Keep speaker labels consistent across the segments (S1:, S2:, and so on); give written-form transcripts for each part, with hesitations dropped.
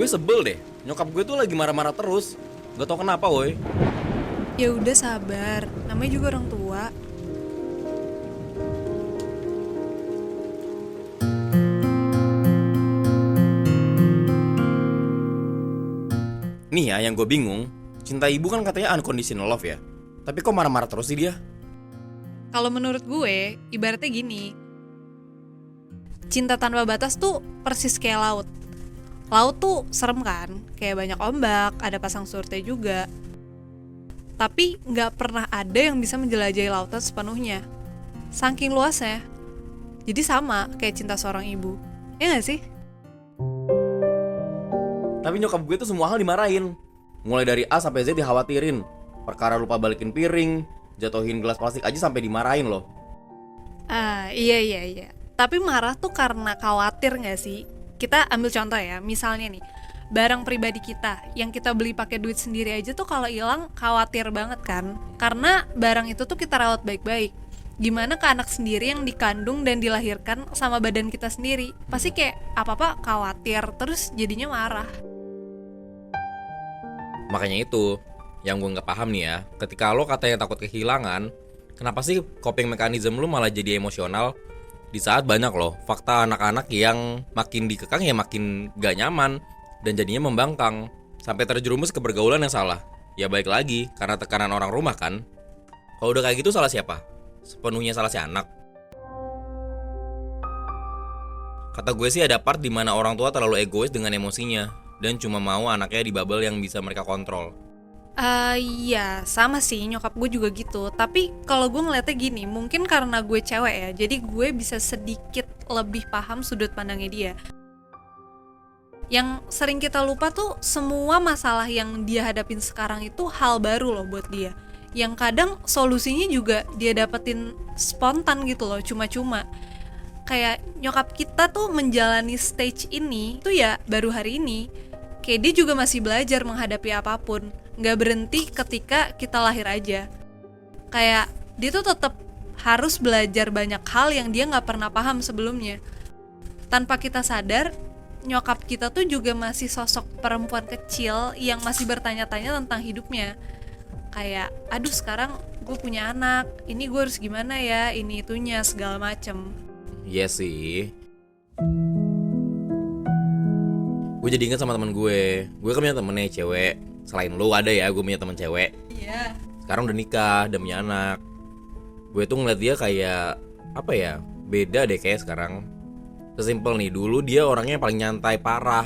S1: Gue sebel deh, nyokap gue tuh lagi marah-marah terus. Gak tau kenapa woi.
S2: Ya udah sabar, namanya juga orang tua.
S1: Nih ya yang gue bingung, cinta ibu kan katanya unconditional love ya. Tapi kok marah-marah terus sih dia?
S2: Kalau menurut gue, ibaratnya gini. Cinta tanpa batas tuh persis kayak laut. Laut tuh serem kan, kayak banyak ombak, ada pasang surutnya juga. Tapi nggak pernah ada yang bisa menjelajahi lautan sepenuhnya. Saking luasnya. Jadi sama kayak cinta seorang ibu. Ya nggak sih?
S1: Tapi nyokap gue tuh semua hal dimarahin. Mulai dari A sampai Z dikhawatirin. Perkara lupa balikin piring, jatuhin gelas plastik aja sampai dimarahin loh.
S2: Iya. Tapi marah tuh karena khawatir nggak sih? Kita ambil contoh ya, misalnya nih, barang pribadi kita yang kita beli pakai duit sendiri aja tuh kalau hilang khawatir banget kan? Karena barang itu tuh kita rawat baik-baik. Gimana ke anak sendiri yang dikandung dan dilahirkan sama badan kita sendiri? Pasti kayak apa-apa khawatir, terus jadinya marah.
S1: Makanya itu, yang gue gak paham nih ya, ketika lo katanya takut kehilangan, kenapa sih coping mechanism lo malah jadi emosional? Di saat banyak loh fakta anak-anak yang makin dikekang ya makin gak nyaman dan jadinya membangkang sampai terjerumus ke pergaulan yang salah. Ya baik lagi, karena tekanan orang rumah kan. Kalau udah kayak gitu salah siapa? Sepenuhnya salah si anak. Kata gue sih ada part dimana orang tua terlalu egois dengan emosinya dan cuma mau anaknya di bubble yang bisa mereka kontrol.
S2: Iya, sama sih, nyokap gue juga gitu. Tapi kalau gue ngeliatnya gini, mungkin karena gue cewek ya, jadi gue bisa sedikit lebih paham sudut pandangnya dia. Yang sering kita lupa tuh, semua masalah yang dia hadapin sekarang itu hal baru loh buat dia. Yang kadang solusinya juga dia dapetin spontan gitu loh, cuma-cuma. Kayak nyokap kita tuh menjalani stage ini tuh ya baru hari ini. Kayak dia juga masih belajar menghadapi apapun. Gak berhenti ketika kita lahir aja. Kayak dia tuh tetap harus belajar banyak hal yang dia gak pernah paham sebelumnya. Tanpa kita sadar, nyokap kita tuh juga masih sosok perempuan kecil yang masih bertanya-tanya tentang hidupnya. Kayak, aduh sekarang gue punya anak, ini gue harus gimana ya, ini itunya segala macem.
S1: Iya sih. Gue jadi ingat sama teman gue kan punya temennya cewek. Selain lu ada ya, gue punya teman cewek.
S2: Iya.
S1: Sekarang udah nikah, udah punya anak. Gue tuh ngeliat dia kayak apa ya, beda deh kayak sekarang. Sesimpel nih, dulu dia orangnya paling nyantai parah.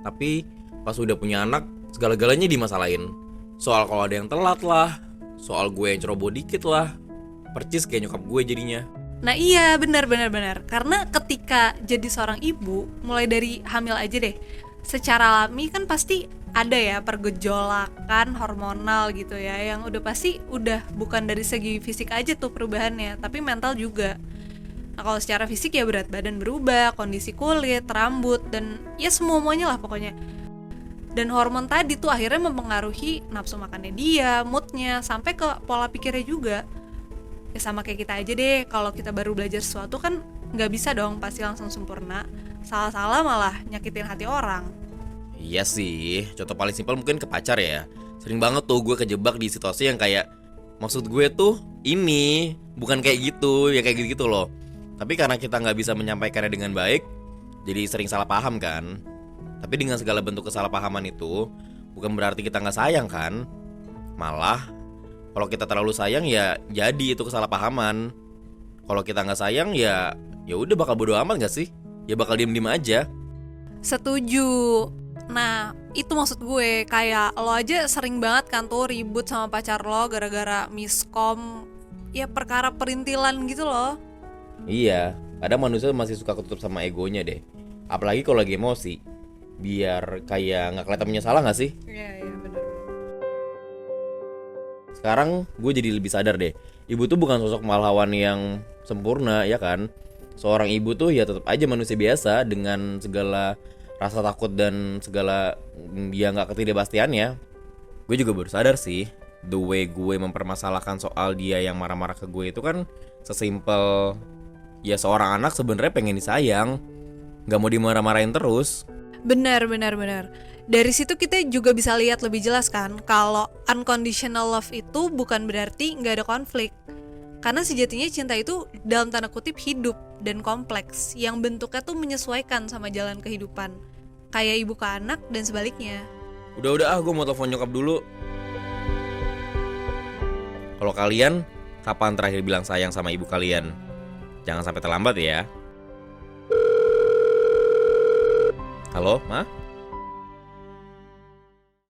S1: Tapi pas udah punya anak, segala-galanya dimasalahin. Soal kalau ada yang telat lah, soal gue yang ceroboh dikit lah. Percis kayak nyokap gue jadinya.
S2: Nah iya, benar. Karena ketika jadi seorang ibu, mulai dari hamil aja deh, secara alami kan pasti ada ya pergejolakan hormonal gitu ya, yang udah pasti udah bukan dari segi fisik aja tuh perubahannya, tapi mental juga. Nah kalau secara fisik ya berat badan berubah, kondisi kulit, rambut, dan ya semuanya lah pokoknya. Dan hormon tadi tuh akhirnya mempengaruhi nafsu makannya dia, moodnya, sampai ke pola pikirnya juga. Ya sama kayak kita aja deh, kalau kita baru belajar sesuatu kan gak bisa dong pasti langsung sempurna. Salah-salah malah nyakitin hati orang.
S1: Iya sih, contoh paling simpel mungkin ke pacar ya. Sering banget tuh gue kejebak di situasi yang kayak, maksud gue tuh ini, bukan kayak gitu, ya kayak gitu loh. Tapi karena kita gak bisa menyampaikannya dengan baik, jadi sering salah paham kan. Tapi dengan segala bentuk kesalahpahaman itu, bukan berarti kita gak sayang kan. Malah kalau kita terlalu sayang ya jadi itu kesalahpahaman. Kalau kita nggak sayang ya udah bakal bodo amat nggak sih? Ya bakal diem aja.
S2: Setuju. Nah itu maksud gue, kayak lo aja sering banget kan tuh ribut sama pacar lo gara-gara miskom. Ya perkara perintilan gitu loh.
S1: Iya, kadang manusia masih suka ketutup sama egonya deh. Apalagi kalau lagi emosi. Biar kayak nggak kelihatan punya salah nggak sih?
S2: Iya benar.
S1: Sekarang gue jadi lebih sadar deh, ibu tuh bukan sosok pahlawan yang sempurna ya kan. Seorang ibu tuh ya tetap aja manusia biasa dengan segala rasa takut dan segala dia gak ketidakpastiannya. Gue juga baru sadar sih, the way gue mempermasalahkan soal dia yang marah-marah ke gue itu kan sesimpel ya seorang anak sebenarnya pengen disayang, gak mau dimarah-marahin terus.
S2: Benar, benar, benar. Dari situ kita juga bisa lihat lebih jelas kan, kalau unconditional love itu bukan berarti nggak ada konflik. Karena sejatinya cinta itu dalam tanda kutip hidup dan kompleks, yang bentuknya tuh menyesuaikan sama jalan kehidupan. Kayak ibu ke anak dan sebaliknya.
S1: Udah gue mau telepon nyokap dulu. Kalau kalian, kapan terakhir bilang sayang sama ibu kalian? Jangan sampai terlambat ya. Halo, Ma?